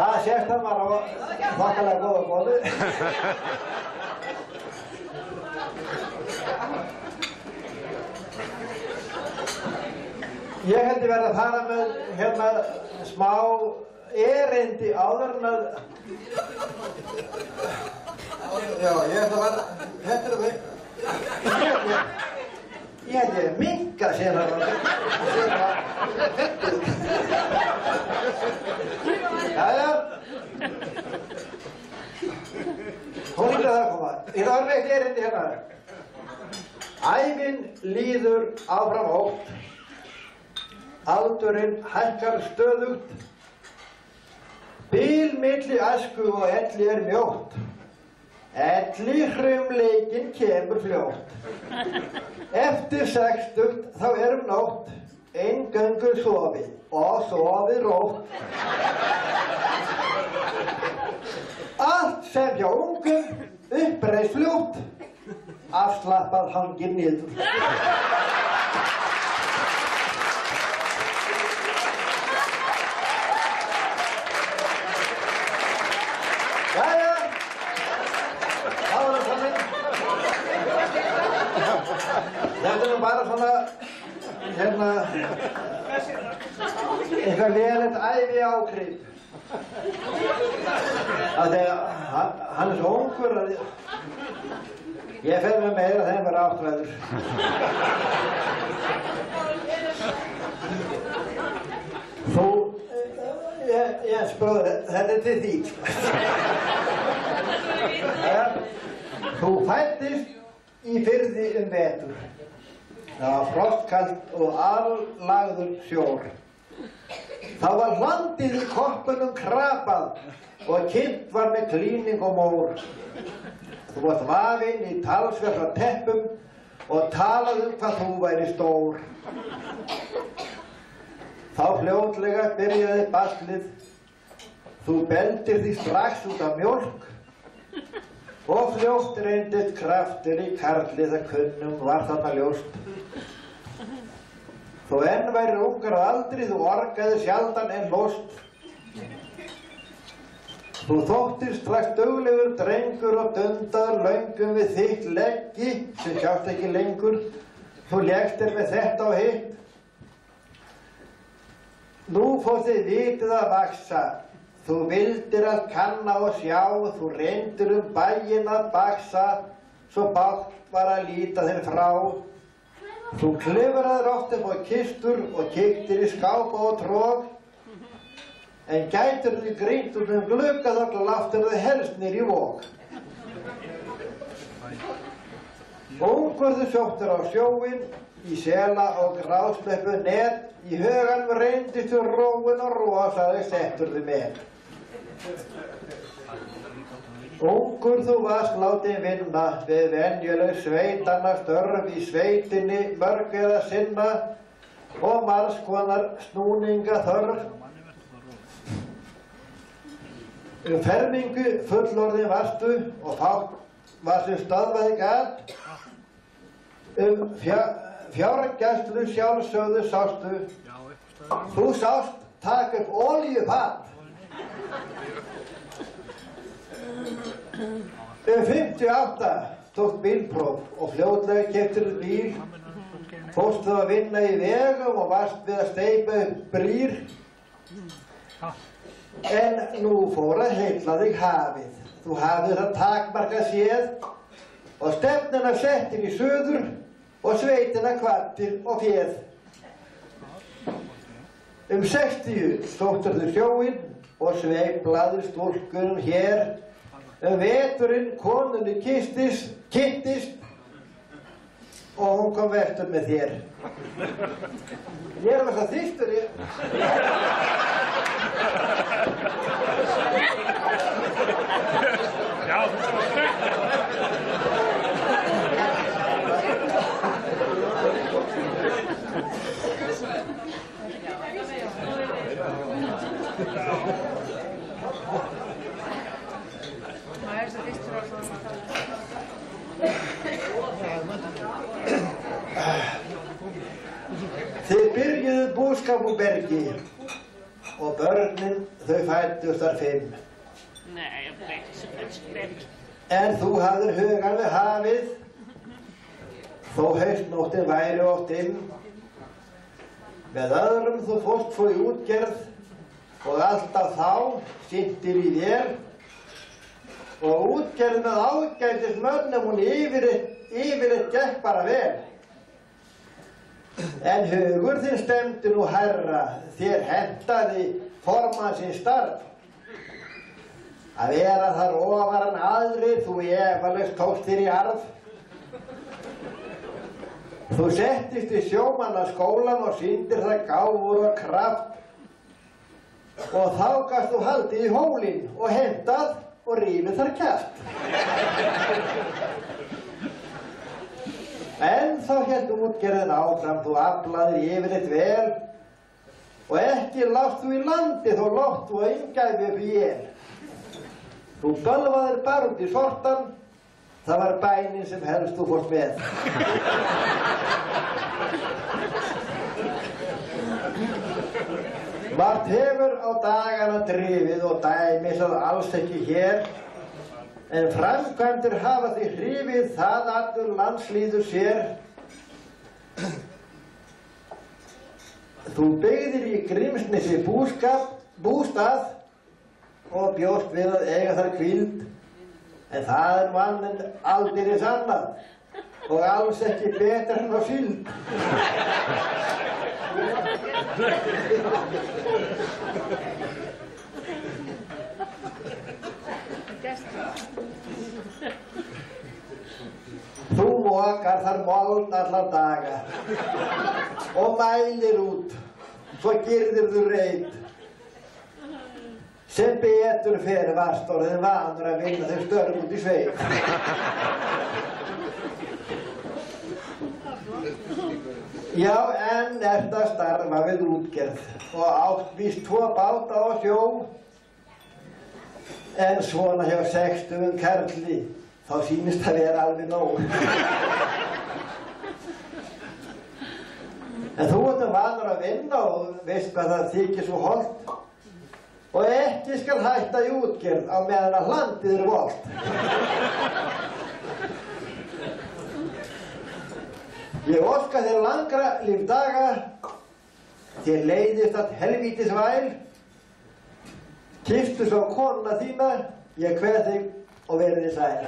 Það sést að maður á þokkalega góða boðu. Ég held ég verð að fara með hérna smá erindi áður en að... Já, ég ætla að fara... Þetta er það. Ég held ég minka sér það. Jæja. Hún hingað það að koma. Ég þarf eitt erindi hérna. Ævin líður áfram ótt. Aldurinn hækkar stöðugt. Bil milli æsku og elli er mjótt. Elli hrumleikinn kemur fljótt. Eftir 60 þá nótt. Eingöngu sofið og sofið rótt. Allt sem hjá ungum uppreist fljótt. Afslappað hangir niður. Jæja, þá það þannig. Þetta nú bara svona, hérna, eitthvað lélegt ævi ákrif. Þegar hann svo ungur að ég fer með meira þegar hann áttræður. Þú, ég spróði, þetta til því. Þú fæddist í firði vetur. Það var frostkalt og allagður sjór. Þá var landið í koppunum krapað og kynnt var með klíning og mór. Þú varst vafinn í talsverða teppum og talaði hvað þú væri stór. Þá fljótlega byrjaði baslið. Þú beldir því strax út af mjólk og fljótt reyndist kraftur í karlið að kunnum var þarna ljóst. Þó enn væri ungar á aldri, þú orgaði sjaldan en lost. Þú þóttist strax duglegur drengur og dundaður löngum við þitt leggi sem sjást ekki lengur. Þú legstir með þetta og hitt. Nú fór þið vitið að vaxa. Þú vildir að kanna og sjá, þú reyndir bæinn að baksa, svo bágt var að líta þér frá. Þú klifraðir oft á kistur og kíktir í skápa og tróg, en gætir þið grínt út glugga þá glaftir þið helst niður í vóg. Ungur þið sóttir á sjóinn, í sela og grásleppu net, í huganum reyndist þú róin og rosaði settur þið með. Ungur þú varst látið vinna við venjuleg sveitanna störf í sveitinni mörg eða sinna og margs konar snúninga þörf. Fermingu fullorðin varstu og fátt varstu stöðvaði gat. Fjárgæslu sjálfsögðu sástu. Þú sást taka upp olíufat. 58 tókst bílpróf og fljótlega keyptir bíl. Fórst þú að vinna í vegum og varst við að steypa upp brýr. En nú fór að heilla þig hafið. Þú hafðir það takmarka séð og stefnina settir í suður og sveitina kvartir og féð. 60 sóttir þú sjóinn og sveiflaði stúlkunum hér. Veturinn konunni kynntist og hún kom vestur með þér. Ég er þess að þýstur ég. Já, Þið byrjuðu búskap úr bergi og börnin þau fæddust þar 5. Nei, ég veit sem þetta skremt. En þú hafðir hugann við hafið, þó haustnóttin væri oft inn. Með öðrum þú fórst svo í útgerð og alltaf þá sinntir í þér. Og útgerð með ágætis mönnum hún yfirleitt gekk bara vel. En hugur þinn stemdi nú hærra, þér hentaði formannsins starf. Að vera þar ofar en aðrir, þú efalaust tókst þér í arf. Þú settist í sjómannaskólann og sýndir það gáfur og kraft. Og þá gast þú haldið í hólinn og hentað og rífið þar kjaft. En þá hélt útgerðin áfram, þú aflaðir yfirleitt vel. Og ekki lást þú í landi þó lótt þú eingæfi upp í él. Þú bölvaðir bara út í sortan, það var bænin sem helst þú fórst með. Margt hefur á dagana drifið og dæmis að alls ekki hér, en framkvæmdir hafa því hrifið það allur landslýður sér. Þú byggðir í Grímsnesi bústað og bjóst við að eiga þar hvíld, en það mannin aldeilis annað og alls ekki betur en á síld. Þú mokar þar mold allar daga og mælir út, svo girðir þú reit. Sem betur fer varst orðin vanur að vinna þau störf út í sveit. Já, en ert að starfa við útgerð og átt víst 2 báta á sjó. En svona hjá 60 karli, þá sýnist það vera alveg nóg. En þú ert vanur að vinna og veist hvað það þykir svo hollt. Og ekki skal hætta í útgerð á meðan að landið volt. Ég óska þér langra lífdaga, þér leiðist allt helvítis væl. Kysstu svo konuna þína, ég kveð þig og verið þið sæl.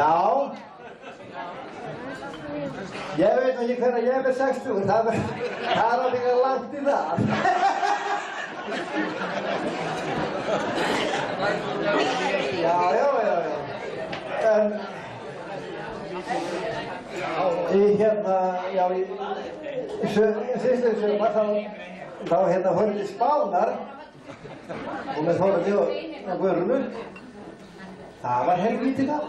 Já, ég veit ekki hvernig ég er 60, það er alveg langt í það. Já. En í síðustu sumar þá fórum við Spánar og við fórum við á Guðrúnu. Það var helvíti það.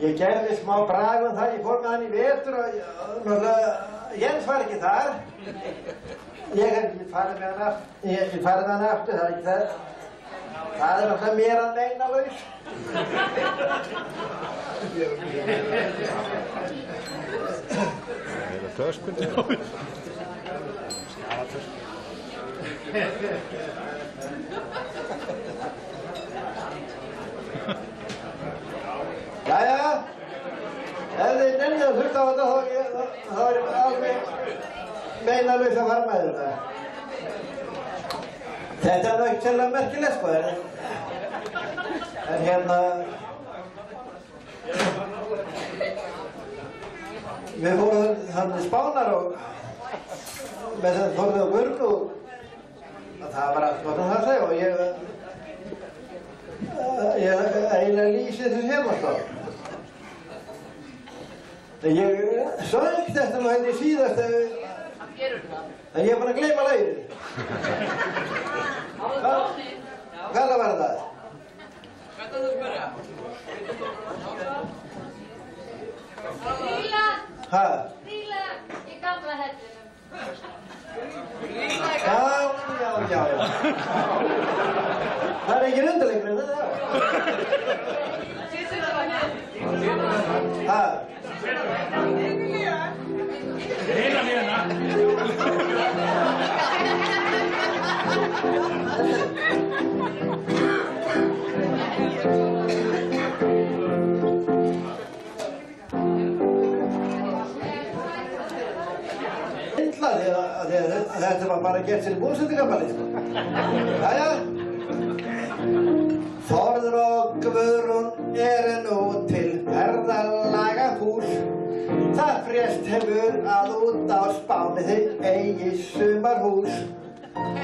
Ég gerði smá brag um það, ég fór með hann í vetur og Jens var ekki þar. Ég hef ekki farið með hann aftur, það er ekki það. Það er alltaf mér að meina laus. Er það flöskundi? Jæja, ef þið nennið að hlusta á þetta þá er alveg meinalaus að fara með þetta. Þetta er ekki sérlega merkilegt sko, en við fórum þannig Spánar og með þeim Þórði og Björn og það var allt gott það segja og ég eiginlega lýsi þessu heimastað. Ég söng þetta nú hérna í síðast en ég er bara að gleyma laginu. Hvað var það? Hvað þú spyrja? Fríla! Hæ? Fríla í gamla hellinum. Já. Það er engin undarleikur en þetta. Hæ? Heila hérna. Þetta var bara gert sér búsetningarballi, sko. Jæja. Þórður og Guðrún eru nú til ferðalagahús. Það frést hefur að út á Spáni þau eigi sumarhús.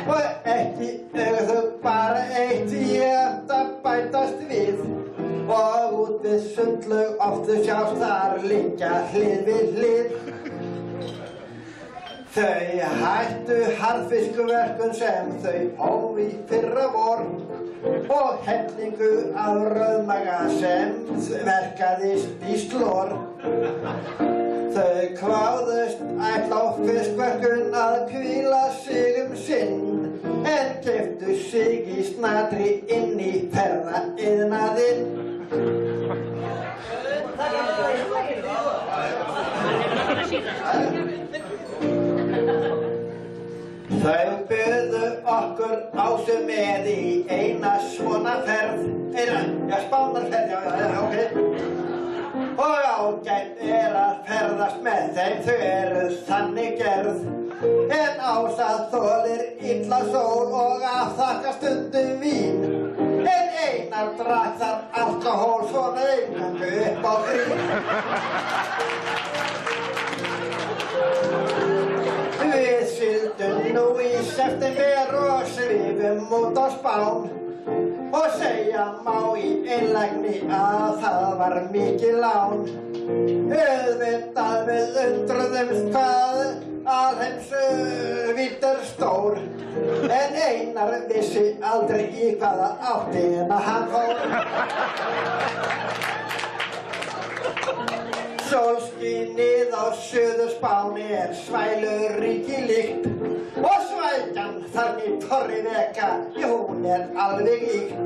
Og ekki eiga þau bara eitt, ég ætti að bætast við. Og út við Sundlaug oft þau sjást þar liggja hlið við hlið. Þau hættu harðfiskuverkun sem þau hófu í fyrra vor og hellingu af rauðmaga sem verkaðist í slor. Þau kváðust ætla á fiskverkun að hvíla sig sinn en keyptu sig í snatri inn í ferðaiðnaðinn. Þau buðu okkur Ásu með í eina svona ferð. Spánarferð, já, ok. Og ágætt að ferðast með þeim, þau eru þannig gerð. En Ása þolir illa sól og afþakka stundum vín. En Einar drakk þar alkohól svona eingöngu upp á grín. Við sigldum nú í september og svifum út á Spán og segja má í einlægni að það var mikið lán. Auðvitað við undruðumst hvað alheimsvídd er stór en Einar vissi aldrei í hvaða áttina hann fór. Sólskinið á Suður-Spáni er svæluríki líkt og svækjan þarna í Torrevieja, hún er alveg íkt.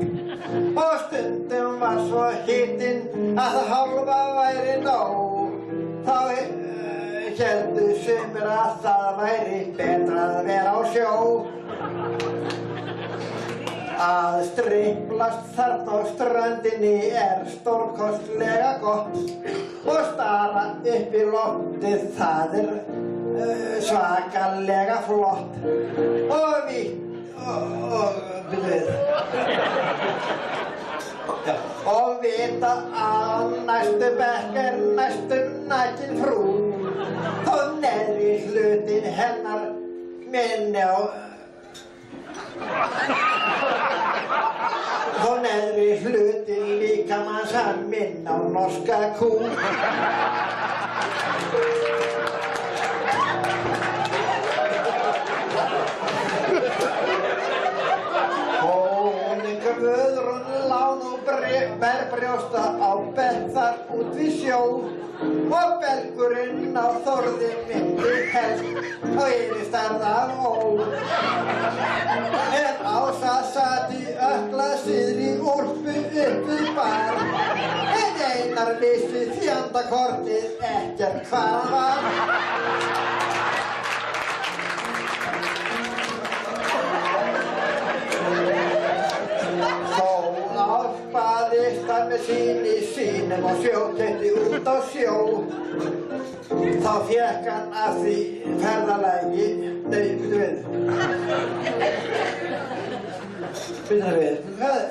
Og stundum var svo hitinn að það hálfa væri nóg. Þá héldu sumir að það væri betra að vera á sjó. Að striplast þarna á ströndinni er stórkostlega gott og stara upp í loftið það er svakalega flott og vita að næstu bekk er næstum nakin frú þó neðri hlutin hennar minni á Þó neðri hlutin líkamans hann minna á norska kú. Guðrún lá nú berbrjósta á bekk þar út við sjó og belgurinn á Þórði myndi helst og yfirstærð af ó. En Ása sat í ökla syðri úlpu upp við bar en Einar vissi fjandakortið ekkert hvað var. Baðist hann með síni sínum og sjóketti út á sjó. Þá fékk hann af því ferðalagi, nei, byrju við. Hvað?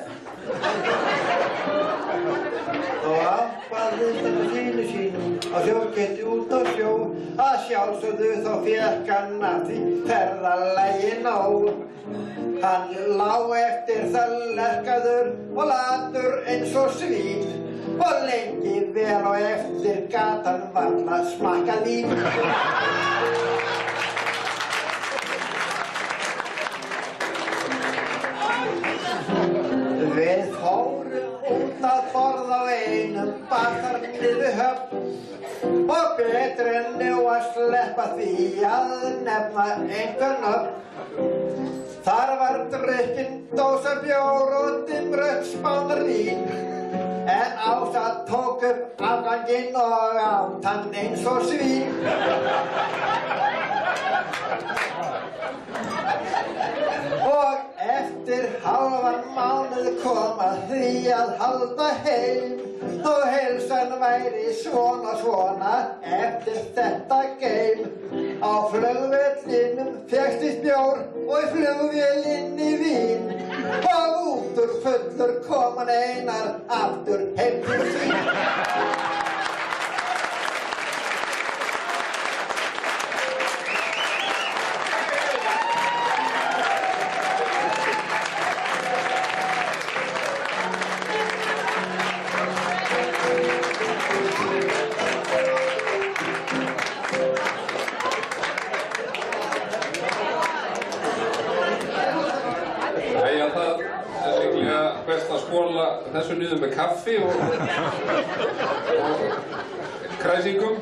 Þá baðist hann með síni sínum og sjóketti út á sjó. Að sjálfsögðu þá fékk hann að því ferðalagi nóg. Hann lá eftir það lerkaður og latur eins og svín. Og lengi vel og eftir gat hann varla smakkað vín. Við fórum út að borða á einum bar þar niðri höfn. Og betur en nú að sleppa því að nefna einhver nöfn. Þar var drukkin dósa bjór og dimmrött Spánar vín. En Ása tók upp afganginn og át hann eins og svín. Og eftir hálfan mánuð kom að því að halda heim. Þó heilsan væri svona svona eftir þetta geim. Á flugvellinum fékkst í bjór og í flugvélinni vín. Og út úr fullur kom hann Einar aftur heim til sín. Þessu niður með kaffi og kræsingum.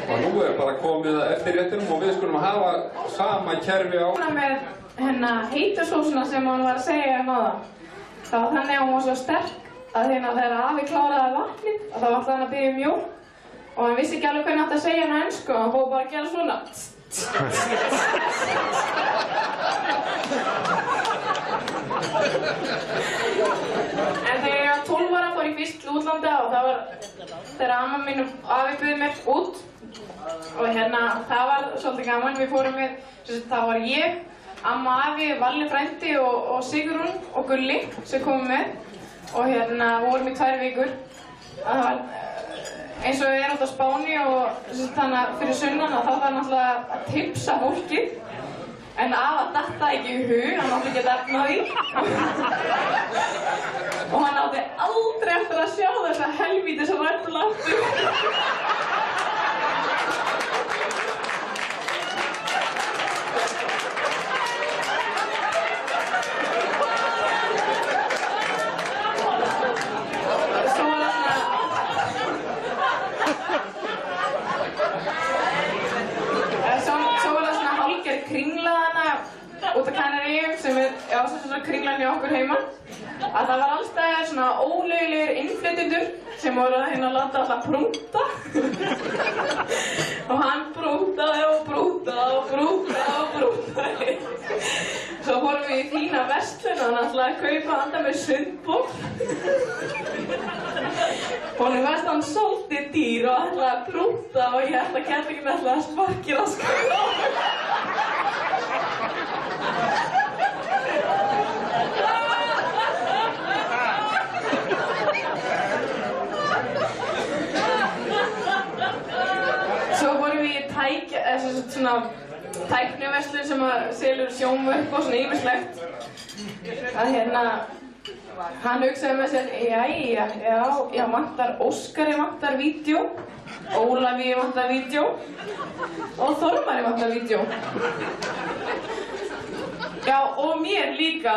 Og nú bara komið að eftirréttinum og við skulum hafa sama kerfi á. Með heitusósuna sem hann var að segja áðan. Það var þannig að hún var svo sterk að þegar afi kláraði vatnið þá ætlaði hann að biðja mjólk og hann vissi ekki alveg hvernig átti að segja hann á ensku og hann fór bara að gera svona. En þegar ég var 12 ára fór ég fyrst til útlanda og það var þegar amma mín og afi buðu mér út og það var svolítið gaman. Við fórum með, það var ég, amma, afi, Valli frændi og Sigrún og Gulli sem komum með og vorum í 2 vikur. Það var eins og við erum út á Spáni og þannig að fyrir sunnan þá þarf náttúrulega að tipsa fólkið. En afa datt það ekki í hug, hann átti ekki að efna því. Og hann átti aldrei eftir að sjá þessa helvítis rættulátu. Út af Kanaríum sem svona kringlan hjá okkur heima að það var allstað svona ólöglegir innflytjendur sem voru að láta alltaf prúta og hann prútaði og prútaði og prútaði og prútaði. Svo fórum við í fína verslun og hann ætlaði að kaupa handa með sundból. Honum fannst hann svolítið dýr og ætlaði að prúta og ég held að kettlingin ætlaði að sparkið á skóla. Svo vorum við í tækniverslun sem selur sjónvörp og svona ýmislegt. Að hann hugsaði með sér, já, vantar Óskari vantar vídeó, Ólafi vantar vídeó og Þormari vantar vídeó. Já, og mér líka.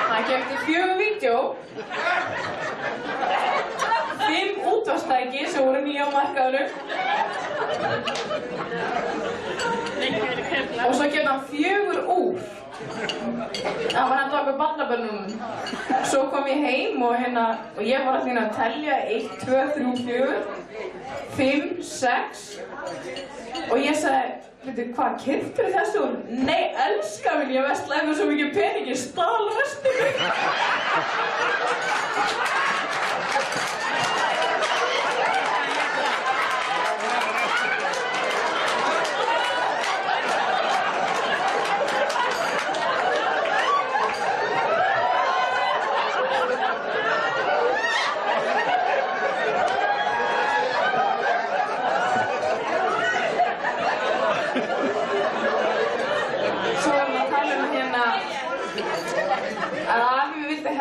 Hann keypti 4 vídeó, 5 útvarpstæki sem voru nýja á markaðnum og svo keypti hann 4 úr. Það var hann okkur barnabörnunum. Svo kom ég heim og ég var alltaf að telja 1, 2, 3, 4, 5, 6 og ég sagði, veitu, hvað keyptirðu þessu úr? Nei, elska minn, ég veslaði með svo mikið pening, ég stal restina.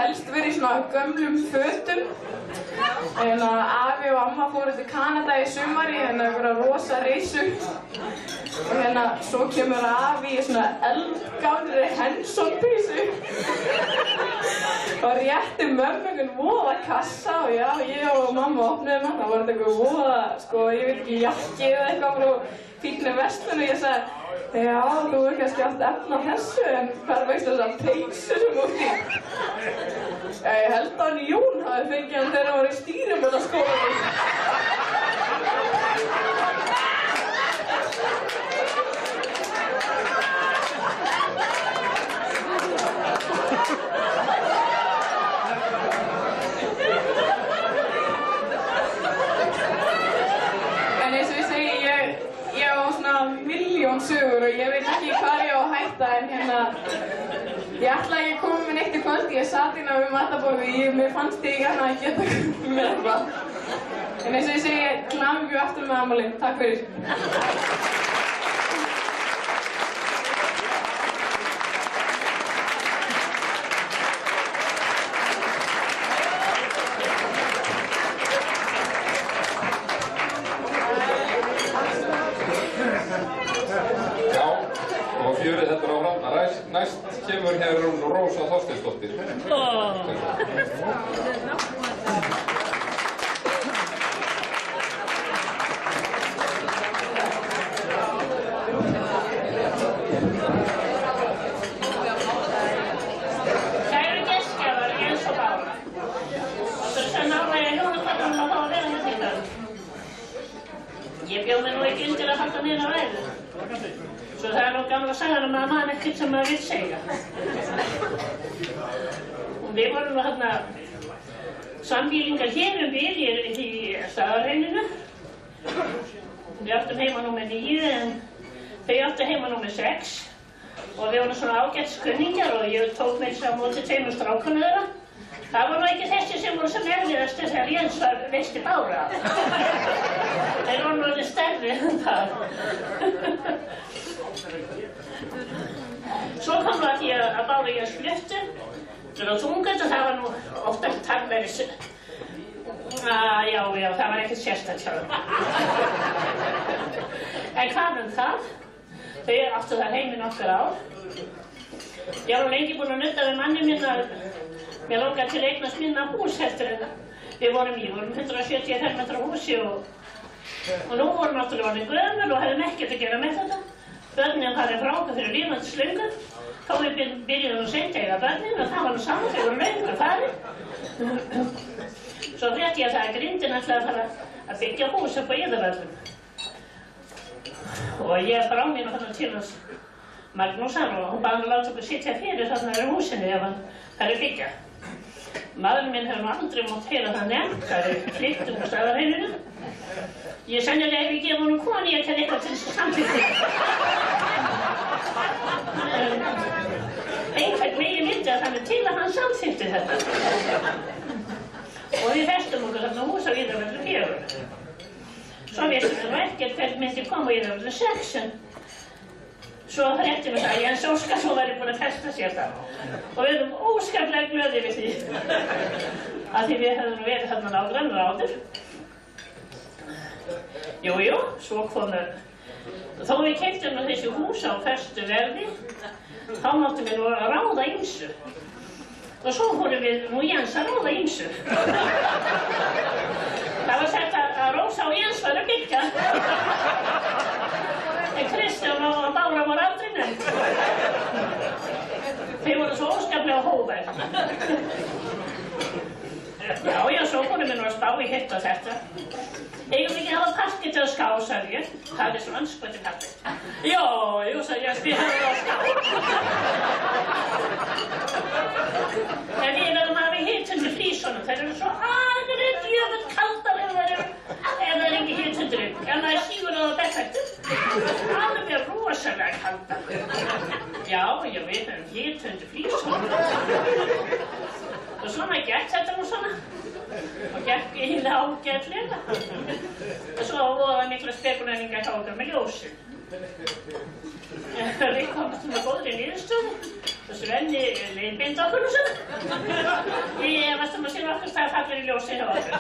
helst verið í svona gömlum fötum. Afi og amma fóru til Kanada í sumari, einhverja rosa reisum. Og svo kemur afi í svona eldgamli Henson-peysu. Og rétti mömmu einhvern voða kassa og já, ég og mamma opnuðum hann. Það var þetta einhver voða, ég veit ekki, jakki eða eitthvað frá fínni verslun og ég sagði, já, þú hefur kannski haft efni á þessu, en hvar veist þessa peysu sem þú fík? Ég held að hann Jón hafi fengið hann þegar hann var í stýrimannaskólanum. En eins og ég segi, ég á svona milljón sögur og ég veit ekki hvað ég á að hætta, en ég ætla ekki að koma með neitt í kvöld. Ég satt hérna við matarborðið, mér fannst ég að geta með eitthvað. En eins og ég segi, til hamingju aftur með afmælið. Takk fyrir. Fjörið þetta áfram. Næst kemur hér Rósa Þorsteinsdóttir. Kæru gestgjafar, Jens og Bára. Svo nálega ég hjónakvöldum að fá að vera hérna í dag. Ég bjóð mig nú ekki undir að halda neina ræðu. Svo það nú gamla sagan að man ekkert sem maður vill segja. Og við vorum nú hérna sambýlingar hér bil í Staðarreyninu. Við áttum heima númer 9 en þau áttu heima númer 6. Og við vorum svona ágætt kunningjar og ég tók með þess að móti 2 strákana þeirra. Það var nú ekki þessi sem voru sem erfiðast þegar Jens var veisti Bára. Þeir voru nú alveg stærri en það. Svo kom það að því að Bára Jens fluttu til á Tungut og það var nú ofta tagverið. Já, það var ekkert sérstætt hjá þeim. En hvað það? Þau áttu þar heiminn okkar ár. Ég var lengi búin að nudda við manni minn að mér langaði til að eignast minna hús eftir en við vorum 170 fermetra húsi og nú vorum náttúrulega orðin gömul og hefðum ekkert að gera með þetta. Börnin farið frá okkur fyrir lífandi slöngu. Þá við byrjuðum að seint eiga börnin og það var nú saman þegar vorum löngu farið. Svo frétti ég að það að Grindin ætlaði að fara að byggja hús upp á Iðavöllum. Og ég brá mér nú þarna til hans Magnúsar og hún baði að láta okkur sitja fyrir þarna í húsinu ef hann færi að byggja. Maðurinn minn hefur nú aldrei mátt heyra það nefnt, það flytt úr Staðarreyninu. Ég sennilega hef ekki gefið honum koníak eða eitthvað til þess að samþykja. Einhvern veginn vildi að þannig til að hann samþykti þetta. Og við festum okkur þarna hús á Iðavöllum 4. Svo vissum við nú ekkert hvern myndi koma á Iðavöllum 6 en svo fréttum við það að Jens Óskarsson væri búinn að festa sér það. Og við erum óskaplega glöðir við því. Af því við hefðum verið þarna nágrannar áður. Jú, svo komu. Þó við keyptum nú þessi hús á festu verði, þá máttum við nú að ráða ýmsu. Og svo fórum við nú Jens að ráða ýmsu. Það var sagt að Rósa og Jens var að byggja. En Kristján og Bára voru aldrei nefnd. Þeir voru svo óskaplega hófært. Já, svo fórum við nú að spá í hitt og þetta. Eigum við ekki að hafa parkið til að ská, sagði ég. Það er svo anskotið kallið. Já, sagði ég, við höfum það að ská. En við verðum að hafa hitundi flísunum. Þeir eru svo alveg djöfull kaldar ef það er ekki hitundi. En það er sígur að það betrættu. Alveg rosalega kaldar. Já, við höfum hitundi flísunum. Og svona gekk þetta nú svona. Og gekk eiginlega ágætlega. Og svo voru mikla spekuleringar hjá okkur með ljósin. Við komumst með góðri niðurstöðu og Svenni leiðbeindi okkur nú svona. Ég efast að sé nokkurs staðar fallegri ljósi hjá okkur.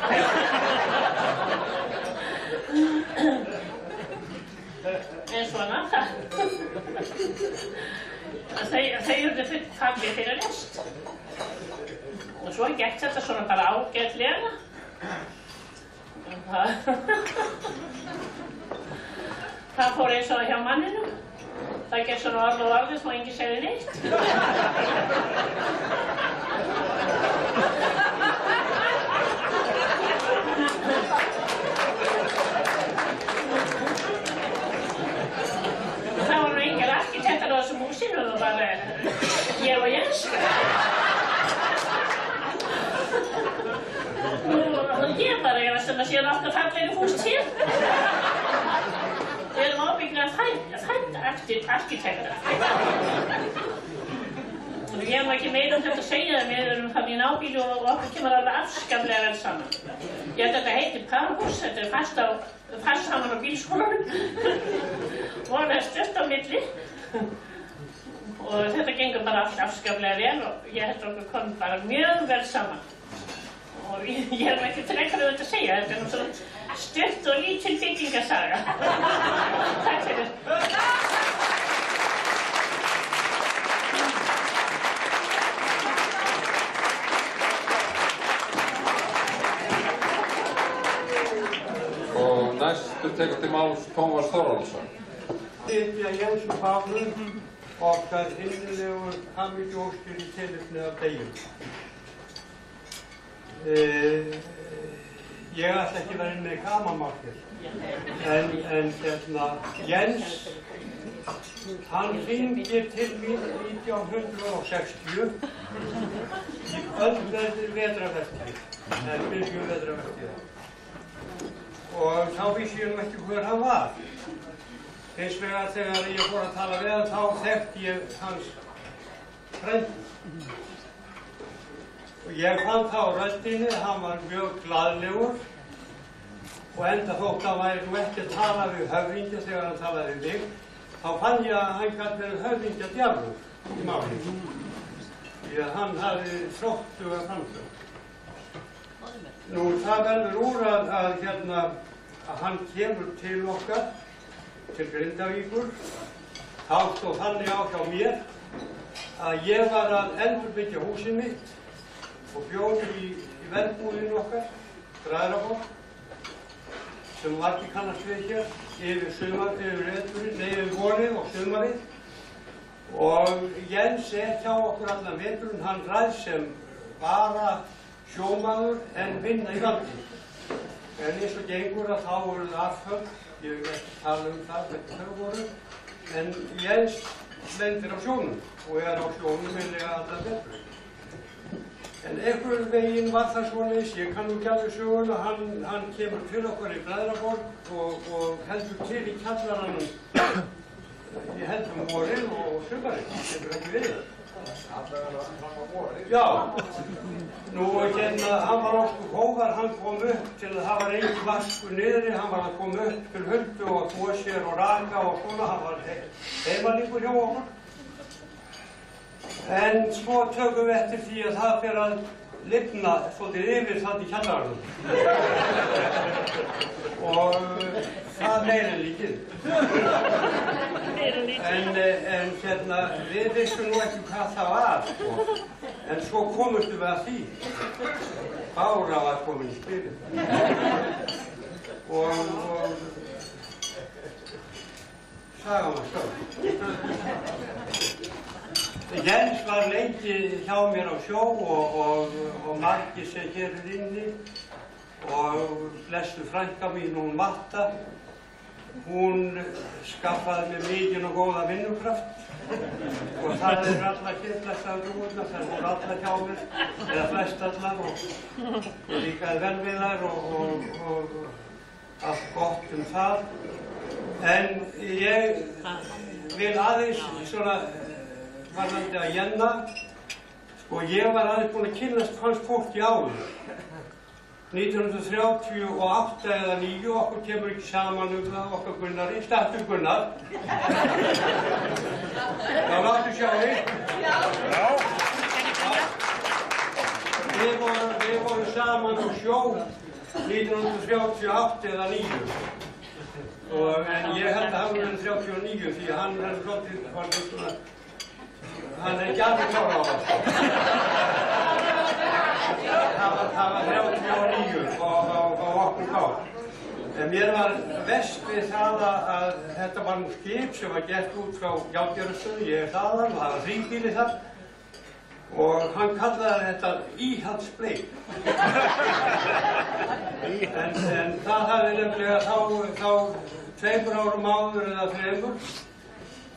En svona, þau urðu falleg fyrir lest. Og svo gekk þetta svona bara ágætlega. Það fór eins og hjá manninum. Það gekk svona orð og orðið svo enginn segði neitt. Það voru engir arkitektar á þessum húsinu og bara ég og Jens. Ég bara efast að sé alltaf fallegri hús til. Við erum ábyggilega fædd arkitektar. Ég hef ekki meira um þetta að segja það, við erum þannig í nábýli og okkur kemur alveg afskaplega vel saman. Ég held að þetta heitir parhús, þetta er fast saman á bílskólanum. Vorulega stutt á milli. Og þetta gengur bara allt afskaplega vel og ég held að okkur komum bara mjög vel saman. Og ég hef ekki frekar um þetta að segja, þetta er nú svona stutt og lítil byggingasaga. Takk fyrir. Og næstur tekur til máls Tómas Þórhallsson. Sitja Jens og Pálmi okkar innilegur hamingjóskir í tilefni af deginum. Ég ætla ekki að vera inn með gamanmál en Jens, hann hringir til mín 1960 í öllveðri vetrarvertíð, eða byrjun vetrarvertíða. Og þá vissi ég nú ekki hver hann var. Hins vegar þegar ég fór að tala við hann, þá þekkti ég hans frænda. Og ég fann það á röddinni, hann var mjög glaðlegur og enda þótt hann væri nú ekki að tala við höfðingja þegar hann talaði við mig, þá fann ég að hann gat verið höfðingja djarfur í málinu. Því að hann hafði þróttuga framsögn. Nú það verður úr að hann kemur til okkar, til Grindavíkur. Þá stóð þannig á hjá mér að ég var að endurbyggja húsið mitt og bjóði í verðbúðinu okkar, Bræðraborg, sem var ekki kannast við hér, yfir vorið og sumarið. Og Jens hjá okkur allan veturinn, hann ræðst sem bara sjómaður en vinna í landi. En eins og gengur að þá voru það afföll, ég vil ekki tala það, hvernig þau voru, en Jens lendir á sjónum og á sjónum minnilega allan veturinn. En einhvern veginn var það svoleiðis, ég kann nú ekki alveg söguna, hann kemur til okkar í Bræðraborg og heldur til í kjallaranum, ég held vorið og sumarið, getur ekki við það. Já, nú hann var óskum hófar, hann kom upp til að það var engin vaskur niðri, hann var að koma upp til huldu og þvo sér og raka og svona, hann var heimalíkur hjá okkur. En svo tökum við eftir því að það fer að lifna svolítið yfir þannig í kjallaranum. Og það meira en lítið. En við vissum nú ekki hvað það var, en svo komumst við að því. Bára var komin í spilið. Og sagan var stöð. Jens var lengi hjá mér á sjó og margir sem hér inni og lestu frænka mín, hún Matta, hún skaffaði mér mikinn og góða vinnukraft og það allar hér flestaði drúurnar, það voru allar hjá mér, eða flest allar og líkaði vel við þær og allt gott það. En ég vil aðeins svona varðandi að Jenna, sko ég var aðeins búinn að kynnast hans fólki áður. 1938 eða 9, okkur kemur ekki saman það, okkar Gunnari, Stattur Gunnar. Já, láttu sjá þig. saman á sjó 1938 eða 9. En ég held að hann verið 39 því að hann verið svolítið, hann ekki alveg klára á það. Það var 39 á okkur þá. En mér var verst við það að þetta var nú skip sem var gert út frá Gjálfgerðarstöð, ég þaðan og það var þríbýli þar. Og hann kallaði þetta íhaldsbleik. En það hafði nefnilega þá 2 árum áður eða 3,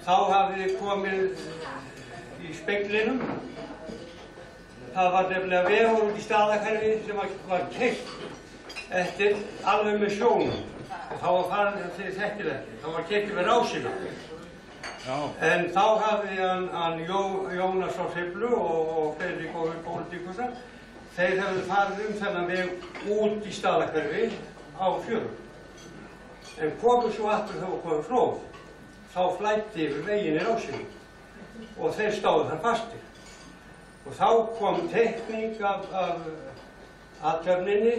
þá hafði komið í speglinum. Það var nefnilega vegur út í Staðarhverfi sem var keypt eftir alveg með sjónum. Og þá var farin þegar þekkir ekki, þá var keypt yfir Rásina. En þá hafði hann Jónas á Hriflu og fleiri góðir pólitíkusar, þeir hefðu farið þennan veg út í Staðarhverfi á fjöru. En komu svo aftur þegar komið flóð, þá flæddi yfir veginn í Rásinu og þeir stáðu þar fastir. Og þá kom teikning af athöfninni,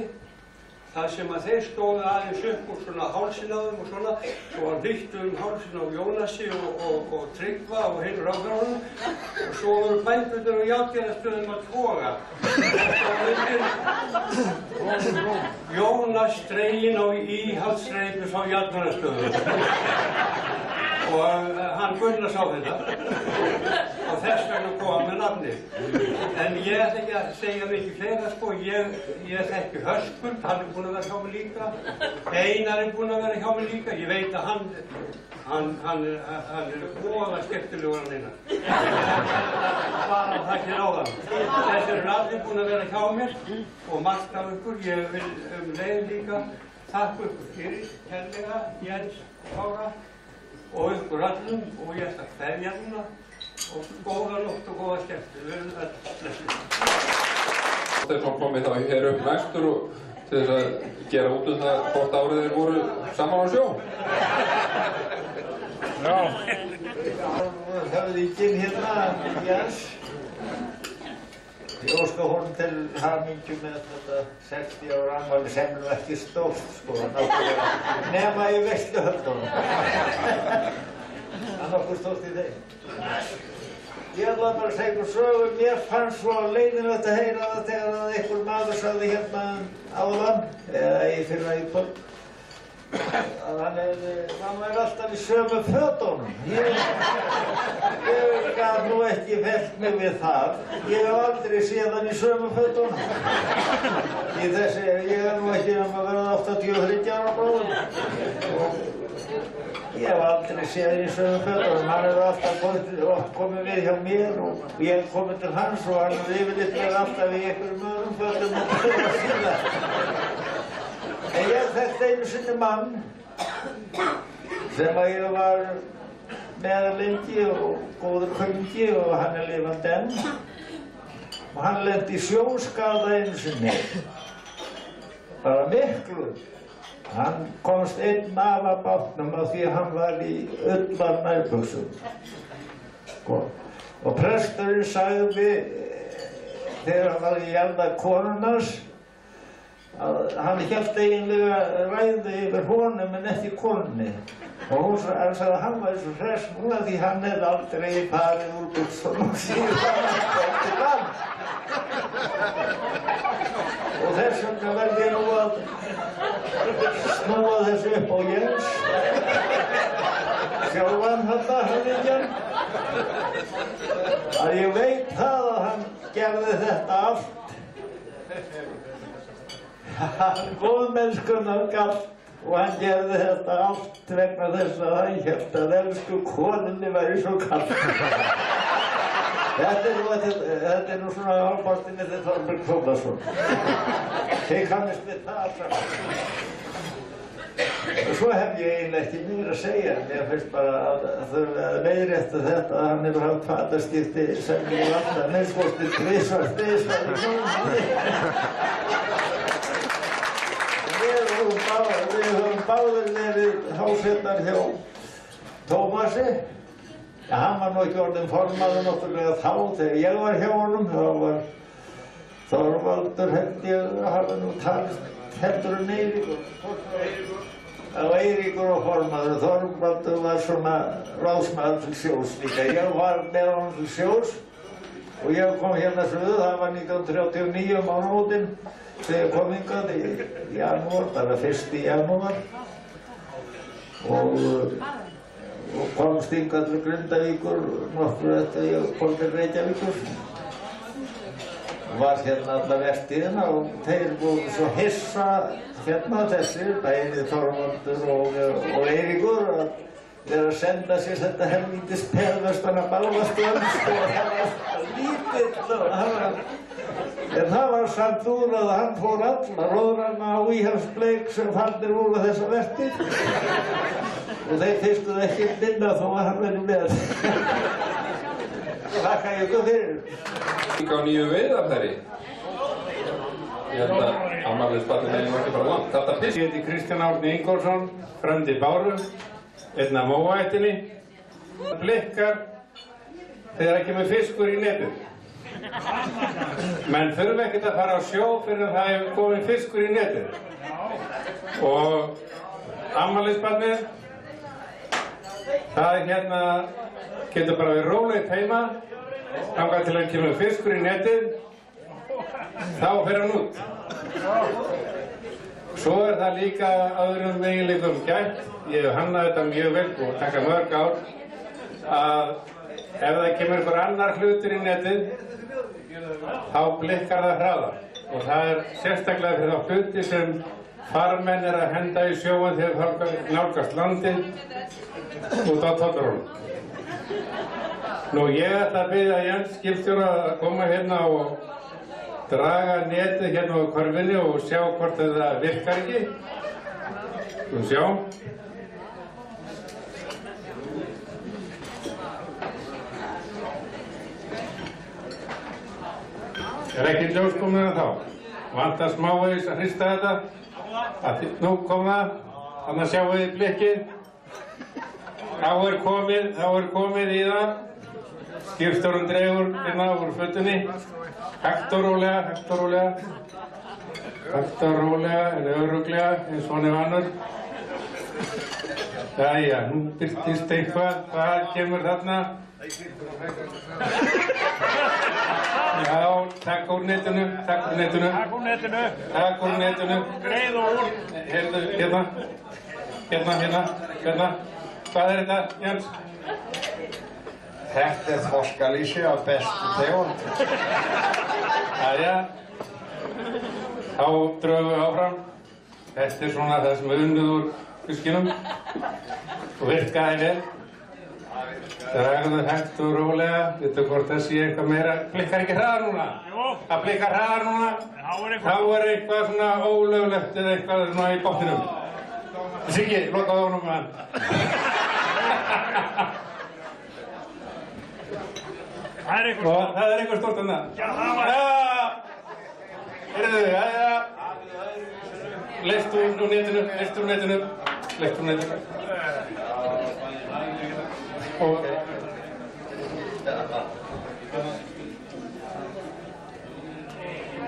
þar sem að þeir stóðu aðeins upp úr svona hálsinn á þeim og svona, svo var hlýtt hálsinn á Jónasi og Tryggva og hinn ráðherranum og svo voru bændurnir og Gjálfgerðarstöðum að toga. Jónas dreginn á íhaldsreipu frá Gjálfgerðarstöðum og hann Gunnar sá þetta og þess vegna kom með nafnið. En ég ætla ekki að segja mikið fleira sko, ég þekki Höskuld, hann búinn að vera hjá mig líka, Einar búinn að vera hjá mig líka, ég veit að hann voða skemmtilegur hann Einar. Bara það ekki ráðan. Þessir allir búinn að vera hjá mér og margt af ykkur, ég vil leið líka þakka ykkur fyrir, kærlega, Jens, Kára og ykkur allum og ég ætla að kveðja núna og góða nótt og góða skemmti. Við erum öll blessuð. Stefán komið þá hér upp næstur og til þess að gera út það hvort árið þeir voru saman á sjó. Já. Höfðinginn hérna, Jens. Ég óska honum til hamingju með þetta 60 ára afmæli sem nú ekki stórt, sko, náttúrulega, nema í veisluhöldunum. Það er nokkuð stórt í þeim. Ég ætla bara að segja ykkur sögu. Mér fannst svo leiðinlegt að heyra það þegar að einhver maður sagði hérna áðan, eða í fyrra í kvöld, að hann væri alltaf í sömu fötunum. Ég gat nú ekki fellt mig við það. Ég hef aldrei séð hann í sömu fötunum. Ég hef nú ekki að vera 83 ára bráðum. Ég hef aldrei séð hann í sömu fötunum. Hann hefur alltaf komið við hjá mér og ég hef komið til hans og hann hefur yfirleitt verið alltaf í einhverjum öðrum fötum og síðan. En ég þekkti einu sinni mann sem að ég var með lengi og góður kunningi og hann lifandi enn. Og hann lenti í sjóskaða einu sinni, bara miklu. Hann komst einn af að bátnum af því að hann var í ullar nærbuxum. Og presturinn sagði þegar hann var í jarða konunars að hann hélt eiginlega ræði yfir honum en ekki konunni. Og hann sagði að hann var svo hress núna því hann hefði aldrei farið úr buxunum síðan hann kom til land. Og þess vegna verði ég nú að snúa þessu upp á Jens. Sjálfan þetta höfðingjan. Að ég veit það að hann gerði þetta allt. Hann góðmennskunnar galt og hann gerði þetta allt vegna þess að hann hélt að elsku konunni væri svo kalt. Þetta er nú svona álpartinn með þetta Þorberg Þórðarsson. Þeir kannast við það alltaf. Og svo hef ég eiginlega ekki meira að segja. Mér finnst bara að þurfa að leiðrétta þetta að hann hefur haft fataskipti sem ég alltaf minnskosti tvisvar í mánuði. Við höfum báðir verið hásettar hjá Tómasi. Hann var nú ekki orðinn formaður náttúrulega þá þegar ég var hjá honum. Þorvaldur held ég að hafa nú talist heldurinn Eiríkur. Það var Eiríkur og formaður. Þorvaldur var svona ráðsmaður til sjós líka. Ég var með honum til sjós og ég kom hérna suður, það var 1939 mánaðamótin þegar ég kom hingað í janúar, bara 1. janúar og komst hingað til Grindavíkur nokkru eftir ég kom til Reykjavíkur. Var hérna alla vertíðina og þeir voru svo hissa hérna þessir, bæði Þorvaldur og Eiríkur að vera að senda sér þetta helvítis perverstana balvastöðum sko, það var lítill og en það var samt úr að hann fór alla róðrana á íhalsbleik sem fannir úr þessa vertíð og þeir fyrstuð ekki minna þó að hann verið með. Þakka ég ykkur fyrir. Líka á nýju veiðarfæri. Ég held að afmælisbarnið meginn ekki bara langt. Þetta piss. Ég heiti Kristján Árni Ingólfsson, frændi Báru, einn af móaættinni. Blikkar þegar það kemur fiskur í netið. Menn þurfa ekkert að fara á sjó fyrir að það hefur komið fiskur í netið. Og afmælisbarnið, það hérna getur bara verið rólegt heima, þangað til að kemur fiskur í netið, þá fer hann út. Svo það líka öðrum eiginleikum gætt, ég hef hannað þetta mjög vel og taka mörg ár, að ef það kemur einhver annar hlutur í netið, þá blikkar það hraðar. Og það sérstaklega fyrir þá hluti sem farmenn að henda í sjóinn þegar það nálgast landið út á Toddarhólum. Nú ég ætla að biðja Jens skipstjóra að koma hérna og draga netið hérna á körfinni og sjá hvort það virkar ekki. Við sjá. Ekki ljós komið þá. Vantar smávegis að hrista þetta. Nú kom það. Þannig að sjáum við blikkið. Þá er komið í það. Skipstjórinn dregur hérna úr fötunni. Hægt og rólega, en örugglega, eins og hann er vanur. Jæja, nú birtist eitthvað. Hvað kemur þarna? Já, takk úr netinu. Greið og úr. Hérna. Hvað er þetta, Jens? Þetta er þorskalýsi af bestu tegund. Jæja, þá drögum við áfram. Þetta er svona það sem er unnið úr fiskinum og virkaði vel. Dragum þau hægt og rólega. Vittu hvort það sé eitthvað meira. Blikkar ekki hraðar núna? Jú. Það blikkar hraðar núna? Þá er eitthvað svona ólöglegt eða eitthvað svona í botninum. Siggi, lokaðu honum með hann. Það er eitthvað stórt en það. Já, heyrðu, jæja. Lestu úr netinu.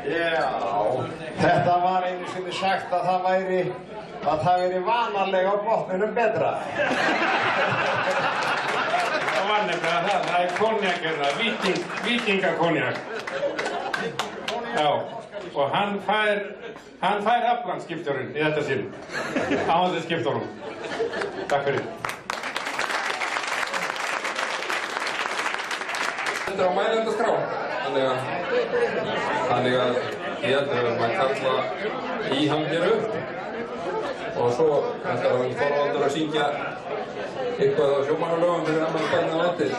Já, þetta var einu sinni sagt að það væri vanalega á botninum betra. Það var nefnilega það er konjak hérna, víkingakonjak. Já, og hann fær aflan skipstjórinn í þetta sinn. Á þessi skipstjórum. Takk fyrir. Þetta er á mælendaskrá, þannig að ég held að maður kalla í hann hér upp og svo ætlar hann Þorvaldur að syngja eitthvað á sjómannalögum fyrir afmælisbarnið á eftir.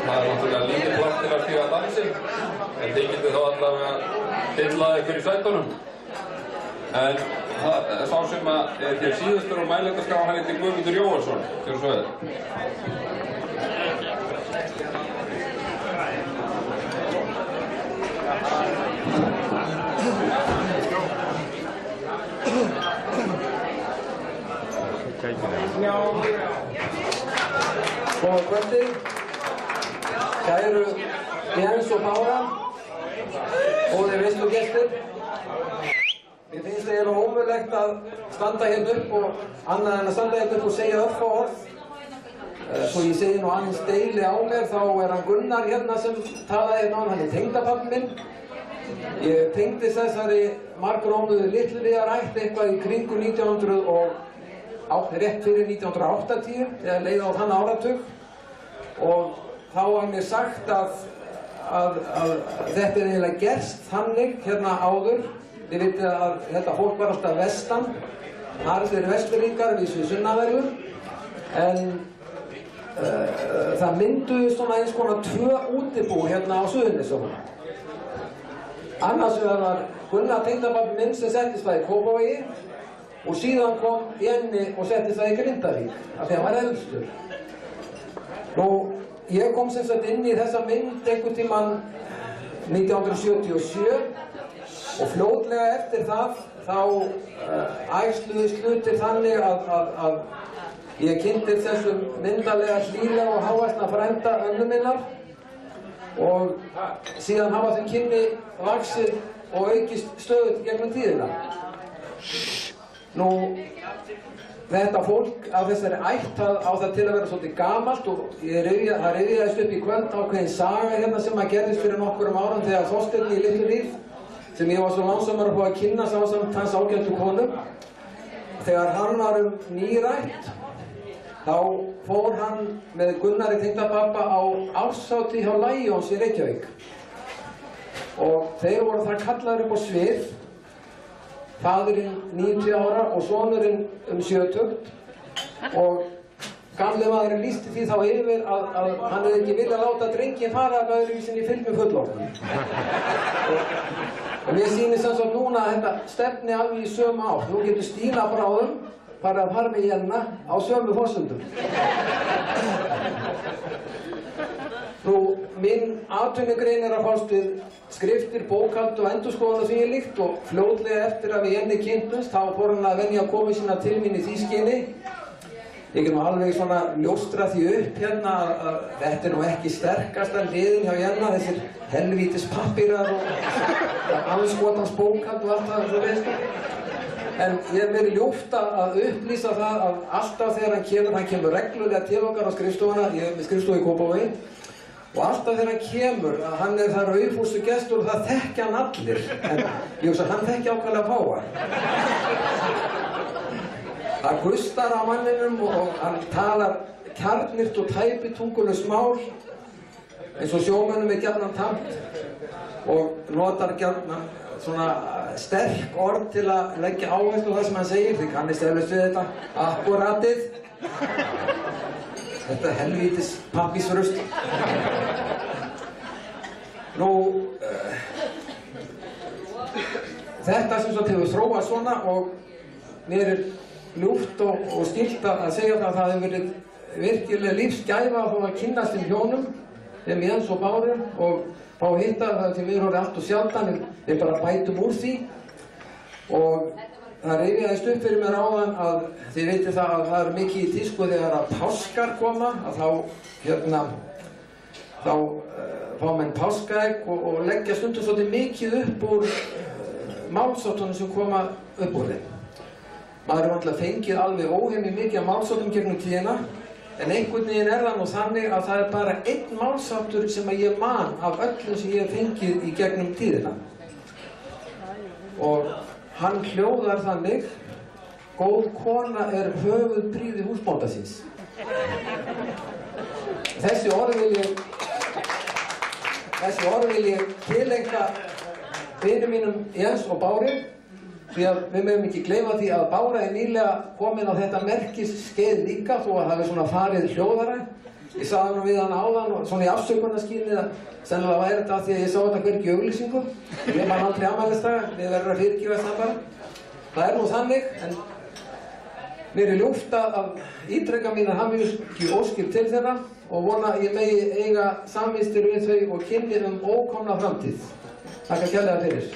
Það er náttúrulega lítið plast til að skrifa dansi en þið getið þá allavega fylla ykkur í sætunum. En sá sem er til síðustur á mælendaskrá hann heitir Guðmundur Jóhannsson, gjörðu svo vel. Góða kvöldi, kæru Jens og Bára. góðir veislugestir. Mér finnst eiginlega ómögulegt að standa hérna upp og annað en að standa hérna upp og segja örfá orð. Svo ég segi nú aðeins deili á mér, þá hann Gunnar hérna sem talaði hérna á hann er tengdapabbi minn. Ég tengdist þessari margrómuðu Litluriðarætt eitthvað í kringu 1900 og rétt fyrir 1980 þegar leið á þann áratug og þá var mér sagt að þetta er eiginlega gerst þannig hérna áður. Þið vitið að þetta fólk var alltaf vestan, harðir Vestfirðingar við sunnanverðu, en það mynduðust svona eins konar 2 útibú hérna á Suðurnesjum. Annars vegar var Gunnar tengdapabbi minn sem settist það í Kópavogi og síðan kom Jenny og settist það í Grindavík af því hann var elstur. Nú, ég kom sem sagt inn í þessa mynd einhvern tímann 1977 og fljótlega eftir það þá æxluðust hlutir þannig að ég kynntist þessum myndarlega hlýlega og hávaxna frænda ömmu minnar og síðan hafa þau kynni vaxið og aukist stöðugt gegnum tíðina. Nú, þetta fólk af þessari ætt á það til að vera svolítið gamalt og það rifjaðist upp í kvöld ákveðin saga hérna sem að gerðist fyrir nokkurum árum þegar Þorsteinn í Litlurýr sem ég var svo lánsamur að fá að kynna ásamt hans ágætu konu. Þegar hann var nírætt þá fór hann með Gunnari tengdapabba á árshátíð hjá Lions í Reykjavík og þeir voru þar kallaðir upp á svið, faðirinn 90 ára og sonurinn 70 og gamli maðurinn lýsti því þá yfir að hann hefði ekki viljað láta drenginn fara að öðruvísinn í fylgd með fullorðnum. Og mér sýnir sem sagt núna að þetta stefni alveg í sömu átt. Nú getur Stína bráðum farið að fara með Jenna á sömu forsendum. Nú, minn atvinnugrein er að fást við skriftir, bókhald og endurskoðun og því líkt og fljótlega eftir að við Jenni kynntumst þá fór hann að venja að koma sína til mín í því skyni. Ég get nú alveg svona ljóstra því upp hérna að þetta er nú ekki sterkasta hliðin hjá Jenna, þessir helvítis pappírar og anskotans bókhald og allt það, þú veist. En ég hef verið ljúft að upplýsa það að alltaf þegar hann kemur reglulega til okkar á skrifstofuna, ég hef með skrifstofu í Kópavogi, og alltaf þegar hann kemur að hann er það rauðfúsu gestur og það þekkja hann allir, en ég hugsa hann þekkja ákveðlega fáa. Það gustar á manninum og hann talar kjarnyrt og tæpitungulaust mál eins og sjómönnum er gjarnan tamt og notar gjarnan svona sterk orð til að leggja áherslu á það sem hann segir. Þið kannist eflaust við þetta akkuratið. Þetta helvítis pappísrust. Nú, þetta sem sagt hefur þróað svona og mér er ljúft og skylt að segja það að það hefur verið virkilega lífsgæfa að fá að kynnast þeim hjónum, þeim Jens og Báru og fá að hitta það til mér orðið allt og sjaldan en við bara bætum úr því og það rifjaðist upp fyrir mér áðan að þið vitið það að það er mikið í tísku þegar að páskar koma að þá fá menn páskaegg og leggja stundum svolítið mikið upp úr málsáttunum sem koma upp úr þeim. Maður er náttúrulega fengið alveg óheimli mikið af málsáttum gegnum tíðina en einhvern veginn er það nú þannig að það er bara einn málsáttur sem að ég man af öllum sem ég hef fengið í gegnum tíðina. Og hann hljóðar þannig: góð kona er höfuðprýði húsbónda síns. Þessi orð vil ég tileinka vinum mínum Jens og Báru því að við mögum ekki gleyma því að Bára er nýlega komin á þetta merkisskeið líka þó að það er svona farið hljóðara. Ég sagði nú við hann áðan og svona í afsökunarskýrni að sennilega væri þetta því að ég sá þetta hvergi í auglýsingu. Ég man aldrei afmælisdaga, við verðum að fyrirgefa það bara. Það er nú þannig en mér er ljúft að ítreka mínar hamingju óskir til þeirra og vona að ég megi eiga samvistir við þau og kynni ókomna framtíð. Takk kærlega fyrir.